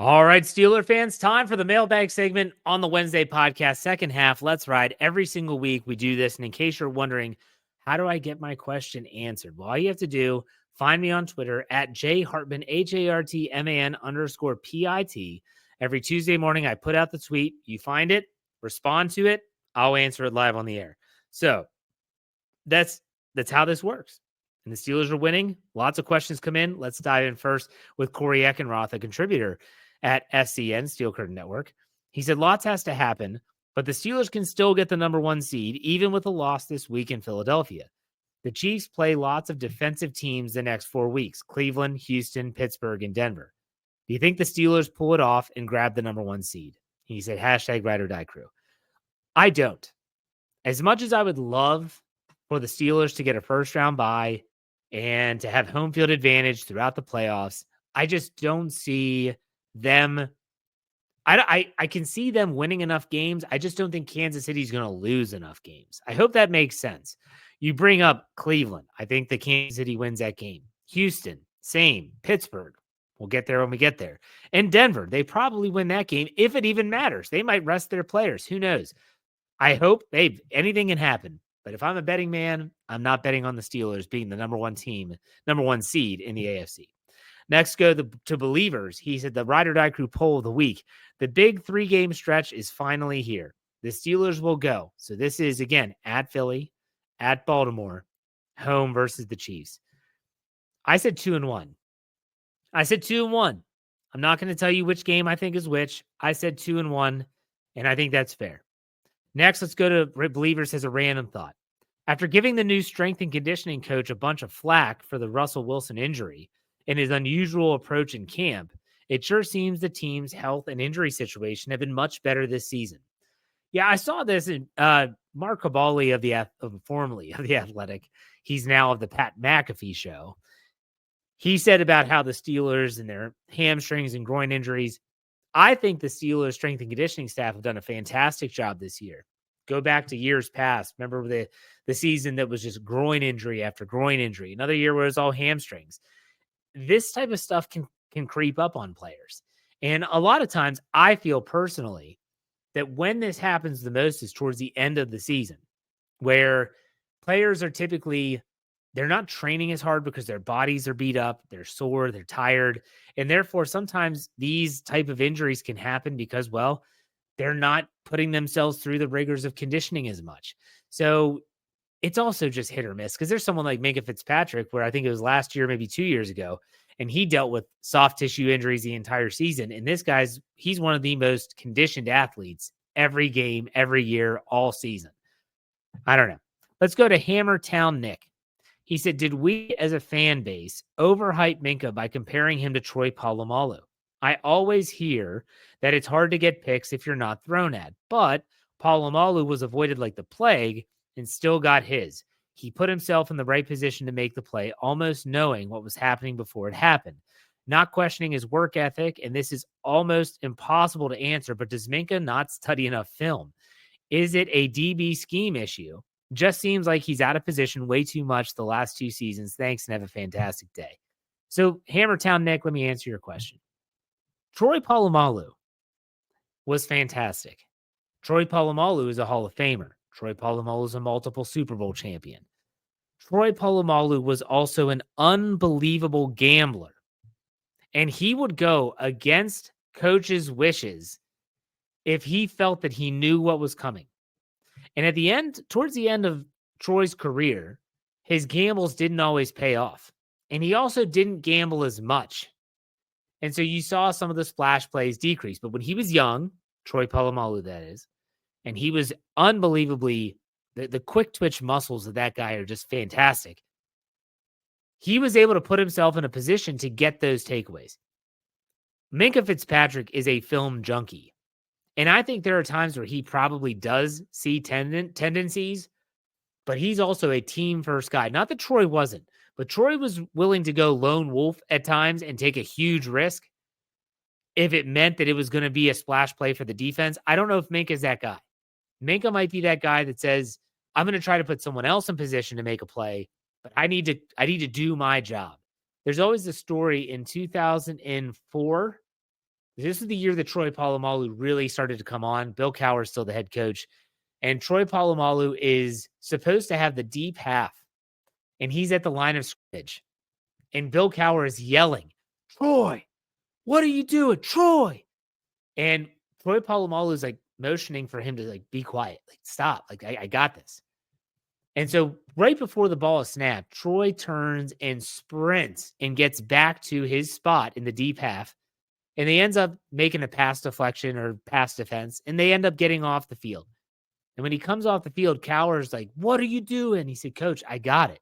All right, Steeler fans, time for the mailbag segment on the Wednesday podcast. Second half, let's ride. Every single week we do this. And in case you're wondering, how do I get my question answered? Well, all you have to do, find me on Twitter at jhartman, HARTMAN_PIT. Every Tuesday morning, I put out the tweet. You find it, respond to it. I'll answer it live on the air. So that's how this works. And the Steelers are winning. Lots of questions come in. Let's dive in first with Corey Eckenroth, a contributor at SCN, Steel Curtain Network. He said, lots has to happen, but the Steelers can still get the number one seed, even with a loss this week in Philadelphia. The Chiefs play lots of defensive teams the next 4 weeks: Cleveland, Houston, Pittsburgh, and Denver. Do you think the Steelers pull it off and grab the number one seed? He said, hashtag ride or die crew. I don't. As much as I would love for the Steelers to get a first round bye and to have home field advantage throughout the playoffs, I just don't see them. I can see them winning enough games. I just don't think Kansas City's going to lose enough games. I hope that makes sense. You bring up Cleveland. I think the Kansas City wins that game. Houston, same. Pittsburgh, we'll get there when we get there. And Denver, they probably win that game if it even matters. They might rest their players. Who knows? I hope anything can happen. But if I'm a betting man, I'm not betting on the Steelers being the number one seed in the AFC. Next, go to Believers. He said the Ride or Die Crew poll of the week. The big 3-game stretch is finally here. The Steelers will go. So this is, again, at Philly, at Baltimore, home versus the Chiefs. I said 2-1. I'm not going to tell you which game I think is which. I said 2-1, and I think that's fair. Next, let's go to Believers as a random thought. After giving the new strength and conditioning coach a bunch of flack for the Russell Wilson injury and his unusual approach in camp, it sure seems the team's health and injury situation have been much better this season. Yeah, I saw this in Mark Cabali formerly of The Athletic. He's now of the Pat McAfee show. He said about how the Steelers and their hamstrings and groin injuries, I think the Steelers strength and conditioning staff have done a fantastic job this year. Go back to years past. Remember the season that was just groin injury after groin injury. Another year where it was all hamstrings. This type of stuff can creep up on players. And a lot of times I feel personally that when this happens the most is towards the end of the season, where players are typically, they're not training as hard because their bodies are beat up, they're sore, they're tired. And therefore, sometimes these type of injuries can happen because, well, they're not putting themselves through the rigors of conditioning as much. So it's also just hit or miss, because there's someone like Minka Fitzpatrick, where I think it was last year, maybe 2 years ago, and he dealt with soft tissue injuries the entire season. And this he's one of the most conditioned athletes every game, every year, all season. I don't know. Let's go to Hammertown Nick. He said, did we as a fan base overhype Minka by comparing him to Troy Polamalu? I always hear that it's hard to get picks if you're not thrown at, but Polamalu was avoided like the plague and still got his. He put himself in the right position to make the play, almost knowing what was happening before it happened. Not questioning his work ethic, and this is almost impossible to answer, but does Minka not study enough film? Is it a DB scheme issue? Just seems like he's out of position way too much the last 2 seasons. Thanks, and have a fantastic day. So, Hammertown Nick, let me answer your question. Troy Polamalu was fantastic. Troy Polamalu is a Hall of Famer. Troy Polamalu is a multiple Super Bowl champion. Troy Polamalu was also an unbelievable gambler. And he would go against coaches' wishes if he felt that he knew what was coming. And at the end, towards the end of Troy's career, his gambles didn't always pay off. And he also didn't gamble as much. And so you saw some of the splash plays decrease. But when he was young, Troy Polamalu, that is, and he was unbelievably, the quick twitch muscles of that guy are just fantastic. He was able to put himself in a position to get those takeaways. Minka Fitzpatrick is a film junkie. And I think there are times where he probably does see tendencies, but he's also a team-first guy. Not that Troy wasn't, but Troy was willing to go lone wolf at times and take a huge risk if it meant that it was going to be a splash play for the defense. I don't know if Minka's that guy. Minka might be that guy that says, I'm going to try to put someone else in position to make a play, but I need to do my job. There's always the story in 2004. This is the year that Troy Polamalu really started to come on. Bill Cowher's still the head coach. And Troy Polamalu is supposed to have the deep half. And he's at the line of scrimmage. And Bill Cowher is yelling, Troy, what are you doing? Troy. And Troy Polamalu is like motioning for him to like be quiet. Like, stop. Like, I got this. And so right before the ball is snapped, Troy turns and sprints and gets back to his spot in the deep half. And he ends up making a pass deflection or pass defense, and they end up getting off the field. And when he comes off the field, Cowher's like, what are you doing? He said, Coach, I got it.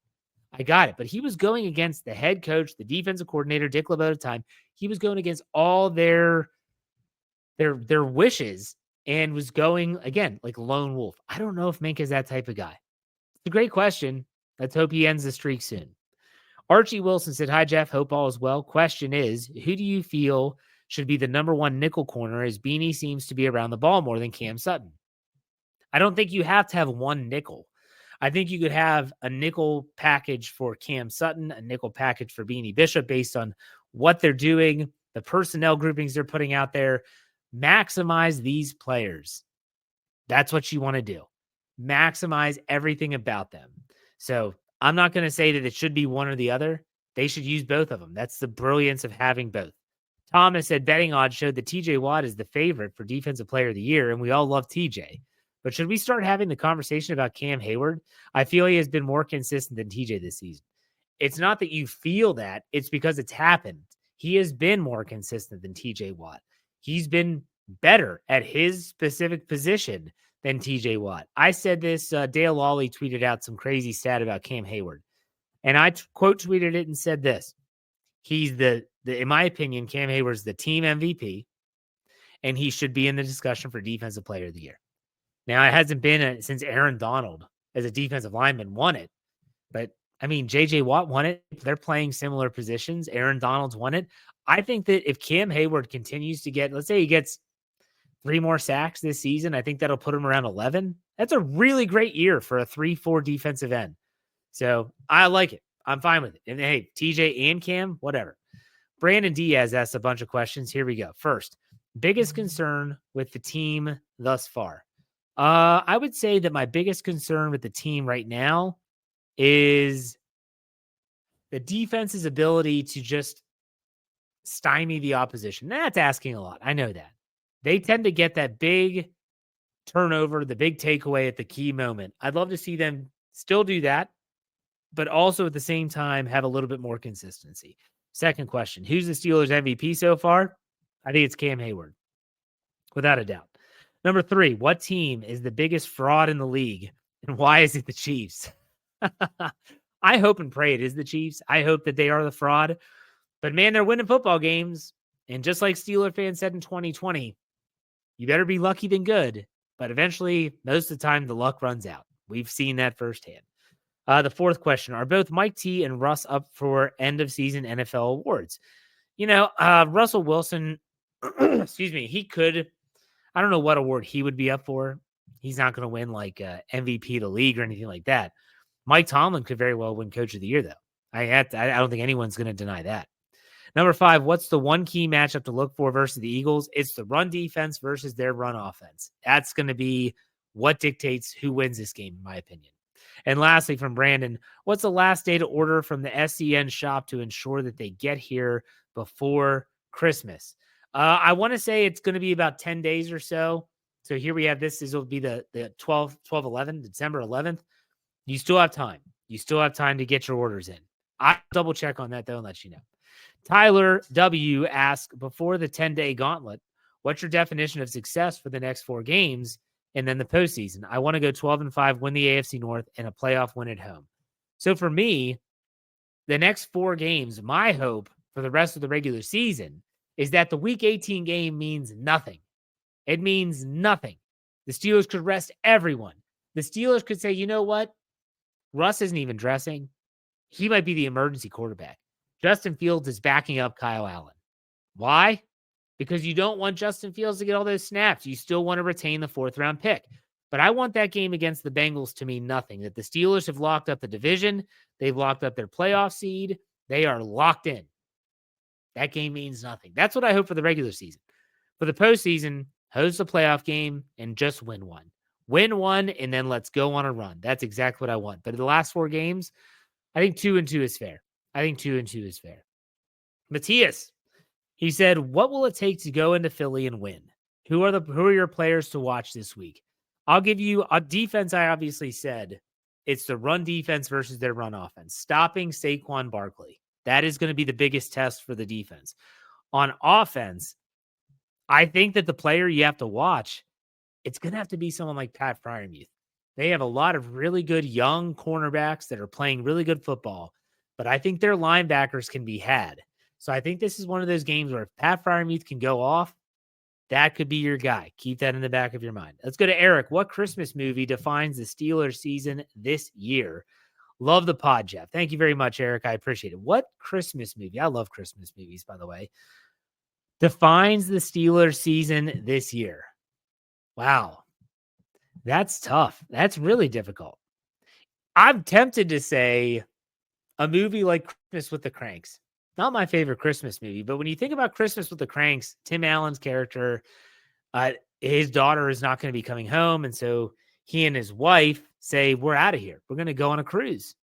I got it. But he was going against the head coach, the defensive coordinator, Dick LeBeau at the time. He was going against all their wishes and was going, again, like lone wolf. I don't know if Minka is that type of guy. It's a great question. Let's hope he ends the streak soon. Archie Wilson said, hi, Jeff. Hope all is well. Question is, who do you feel should be the number one nickel corner, as Beanie seems to be around the ball more than Cam Sutton? I don't think you have to have one nickel. I think you could have a nickel package for Cam Sutton, a nickel package for Beanie Bishop based on what they're doing, the personnel groupings they're putting out there. Maximize these players. That's what you want to do. Maximize everything about them. So I'm not going to say that it should be one or the other. They should use both of them. That's the brilliance of having both. Thomas said betting odds showed that TJ Watt is the favorite for Defensive Player of the Year, and we all love TJ. But should we start having the conversation about Cam Heyward? I feel he has been more consistent than TJ this season. It's not that you feel that. It's because it's happened. He has been more consistent than TJ Watt. He's been better at his specific position than TJ Watt. I said this, Dale Lawley tweeted out some crazy stat about Cam Heyward. And I quote tweeted it and said this. He's in my opinion, Cam Heyward's the team MVP, and he should be in the discussion for Defensive Player of the Year. Now, it hasn't been since Aaron Donald as a defensive lineman won it. But, I mean, J.J. Watt won it. They're playing similar positions. Aaron Donald's won it. I think that if Cam Heyward continues to get, let's say he gets 3 more sacks this season, I think that'll put him around 11. That's a really great year for a 3-4 defensive end. So I like it. I'm fine with it. And hey, TJ and Cam, whatever. Brandon Diaz asked a bunch of questions. Here we go. First, biggest concern with the team thus far. I would say that my biggest concern with the team right now is the defense's ability to just stymie the opposition. That's asking a lot. I know that. They tend to get that big turnover, the big takeaway at the key moment. I'd love to see them still do that, but also at the same time have a little bit more consistency. Second question, who's the Steelers MVP so far? I think it's Cam Heyward, without a doubt. Number 3, what team is the biggest fraud in the league, and why is it the Chiefs? I hope and pray it is the Chiefs. I hope that they are the fraud. But, man, they're winning football games. And just like Steeler fans said in 2020, you better be lucky than good. But eventually, most of the time, the luck runs out. We've seen that firsthand. The fourth question, are both Mike T and Russ up for end-of-season NFL awards? You know, Russell Wilson, excuse me, he could, I don't know what award he would be up for. He's not going to win like MVP of the league or anything like that. Mike Tomlin could very well win Coach of the Year, though. I don't think anyone's going to deny that. Number 5, what's the one key matchup to look for versus the Eagles? It's the run defense versus their run offense. That's going to be what dictates who wins this game, in my opinion. And lastly, from Brandon, what's the last day to order from the SCN shop to ensure that they get here before Christmas? I want to say it's going to be about 10 days or so. So here we have this. This will be the 12/11, December 11th. You still have time. You still have time to get your orders in. I'll double check on that, though, and let you know. Tyler W. asks, before the 10-day gauntlet, what's your definition of success for the next 4 games and then the postseason? I want to go 12-5, win the AFC North, and a playoff win at home. So for me, the next 4 games, my hope for the rest of the regular season is that the Week 18 game means nothing. It means nothing. The Steelers could rest everyone. The Steelers could say, you know what? Russ isn't even dressing. He might be the emergency quarterback. Justin Fields is backing up Kyle Allen. Why? Because you don't want Justin Fields to get all those snaps. You still want to retain the 4th-round pick. But I want that game against the Bengals to mean nothing, that the Steelers have locked up the division. They've locked up their playoff seed. They are locked in. That game means nothing. That's what I hope for the regular season. For the postseason, host a playoff game and just win one. Win one, and then let's go on a run. That's exactly what I want. But in the last 4 games, I think 2-2 is fair. Matthias, he said, what will it take to go into Philly and win? Who are your players to watch this week? I'll give you a defense. I obviously said it's the run defense versus their run offense. Stopping Saquon Barkley. That is going to be the biggest test for the defense. On offense, I think that the player you have to watch, it's going to have to be someone like Pat Freiermuth. They have a lot of really good young cornerbacks that are playing really good football, but I think their linebackers can be had. So I think this is one of those games where if Pat Freiermuth can go off, that could be your guy. Keep that in the back of your mind. Let's go to Eric. What Christmas movie defines the Steelers season this year? Love the pod, Jeff. Thank you very much, Eric. I appreciate it. What Christmas movie? I love Christmas movies, by the way. Defines the Steelers season this year. Wow. That's tough. That's really difficult. I'm tempted to say a movie like Christmas with the Cranks. Not my favorite Christmas movie, but when you think about Christmas with the Cranks, Tim Allen's character, his daughter is not going to be coming home. And so he and his wife say, we're out of here. We're going to go on a cruise.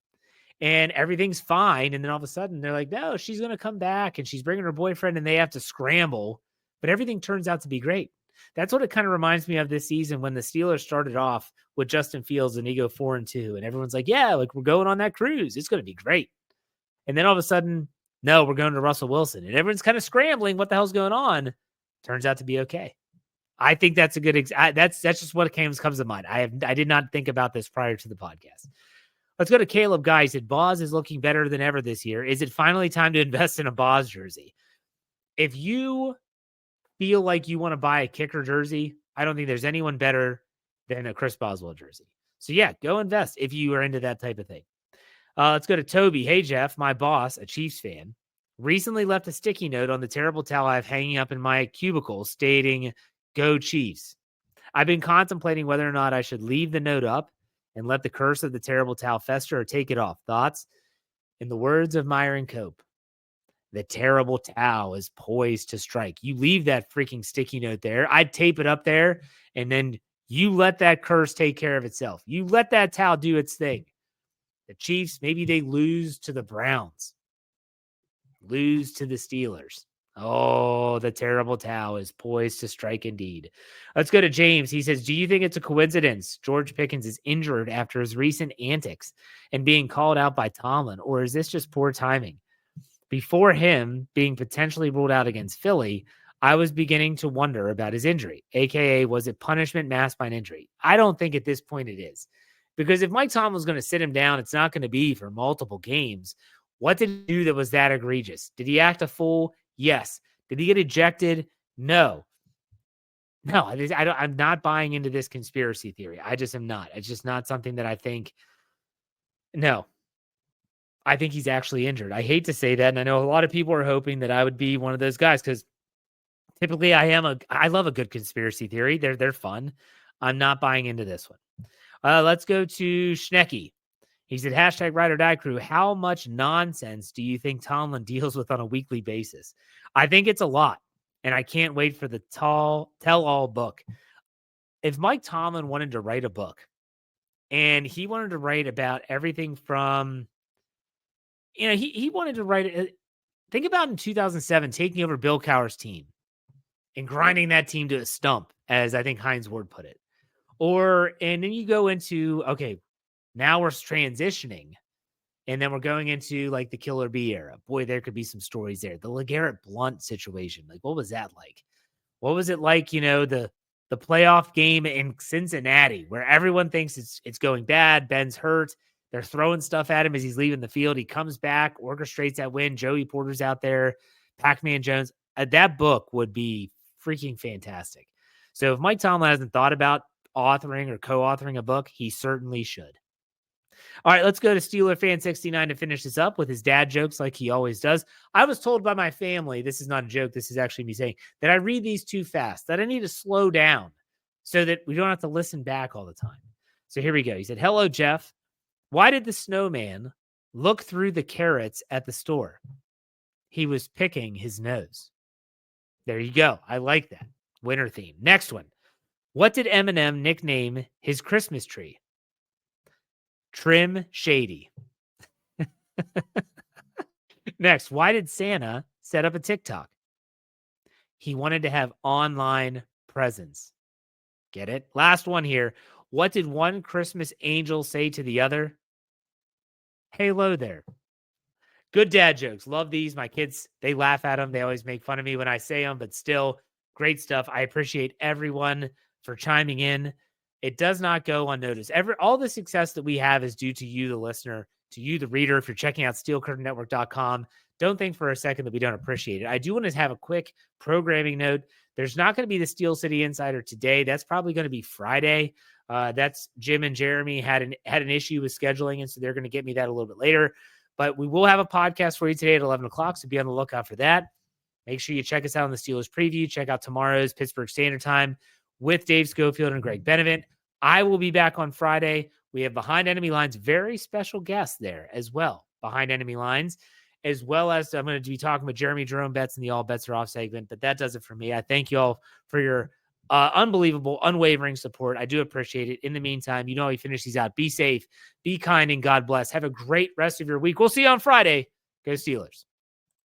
And everything's fine. And then all of a sudden they're like, no, she's going to come back and she's bringing her boyfriend and they have to scramble. But everything turns out to be great. That's what it kind of reminds me of this season when the Steelers started off with Justin Fields and they go 4-2. And everyone's like, yeah, like we're going on that cruise. It's going to be great. And then all of a sudden, no, we're going to Russell Wilson. And everyone's kind of scrambling. What the hell's going on? Turns out to be okay. I think that's a good that's just what comes to mind. I did not think about this prior to the podcast. Let's go to Caleb Guy. He said, Boz is looking better than ever this year. Is it finally time to invest in a Boz jersey? If you feel like you want to buy a kicker jersey, I don't think there's anyone better than a Chris Boswell jersey. So yeah, go invest if you are into that type of thing. Let's go to Toby. Hey, Jeff, my boss, a Chiefs fan, recently left a sticky note on the terrible towel I have hanging up in my cubicle stating, go Chiefs. I've been contemplating whether or not I should leave the note up and let the curse of the terrible towel fester or take it off. Thoughts? In the words of Myron Cope, the terrible towel is poised to strike. You leave that freaking sticky note there. I'd tape it up there, and then you let that curse take care of itself. You let that towel do its thing. The Chiefs, maybe they lose to the Browns, lose to the Steelers. Oh, the terrible towel is poised to strike indeed. Let's go to James. He says, do you think it's a coincidence George Pickens is injured after his recent antics and being called out by Tomlin, or is this just poor timing? Before him being potentially ruled out against Philly, I was beginning to wonder about his injury, a.k.a. was it punishment masked by an injury? I don't think at this point it is. Because if Mike Tomlin was going to sit him down, it's not going to be for multiple games. What did he do that was that egregious? Did he act a fool? Yes. Did he get ejected? No. No, I'm not buying into this conspiracy theory. I just am not. It's just not something that I think. No. I think he's actually injured. I hate to say that, and I know a lot of people are hoping that I would be one of those guys because typically I love a good conspiracy theory. They're fun. I'm not buying into this one. Let's go to Schnecky. He said, hashtag ride or die crew. How much nonsense do you think Tomlin deals with on a weekly basis? I think it's a lot, and I can't wait for the tell-all book. If Mike Tomlin wanted to write a book, and he wanted to write about everything from, he wanted to write, think about in 2007, taking over Bill Cowher's team and grinding that team to a stump, as I think Hines Ward put it. And then you go into, okay, now we're transitioning. And then we're going into like the Killer Bee era. Boy, there could be some stories there. The LeGarrette Blount situation. Like, what was that like? What was it like, the playoff game in Cincinnati where everyone thinks it's going bad. Ben's hurt. They're throwing stuff at him as he's leaving the field. He comes back, orchestrates that win. Joey Porter's out there. Pac-Man Jones. That book would be freaking fantastic. So if Mike Tomlin hasn't thought about authoring or co-authoring a book, he certainly should. All right, let's go to Steeler Fan 69 to finish this up with his dad jokes like he always does. I was told by my family, this is not a joke, this is actually me saying, that I read these too fast, that I need to slow down so that we don't have to listen back all the time. So here we go. He said, hello, Jeff. Why did the snowman look through the carrots at the store? He was picking his nose. There you go. I like that. Winter theme. Next one. What did Eminem nickname his Christmas tree? Trim Shady. Next, why did Santa set up a TikTok? He wanted to have online presence. Get it? Last one here. What did one Christmas angel say to the other? Hello there. Good dad jokes. Love these. My kids, they laugh at them. They always make fun of me when I say them, but still great stuff. I appreciate everyone for chiming in. It does not go unnoticed. All the success that we have is due to you, the listener, to you, the reader. If you're checking out steelcurtainnetwork.com, don't think for a second that we don't appreciate it. I do want to have a quick programming note. There's not going to be the Steel City Insider today. That's probably going to be Friday. That's Jim and Jeremy had an issue with scheduling, and so they're going to get me that a little bit later. But we will have a podcast for you today at 11 o'clock, so be on the lookout for that. Make sure you check us out on the Steelers preview. Check out tomorrow's Pittsburgh Standard Time with Dave Schofield and Greg Benevent. I will be back on Friday. We have Behind Enemy Lines, very special guest there as well, Behind Enemy Lines, as well as I'm going to be talking with Jeremy Jerome Betts in the All Bets Are Off segment. But that does it for me. I thank you all for your unbelievable, unwavering support. I do appreciate it. In the meantime, you know how we finish these out. Be safe, be kind, and God bless. Have a great rest of your week. We'll see you on Friday. Go Steelers.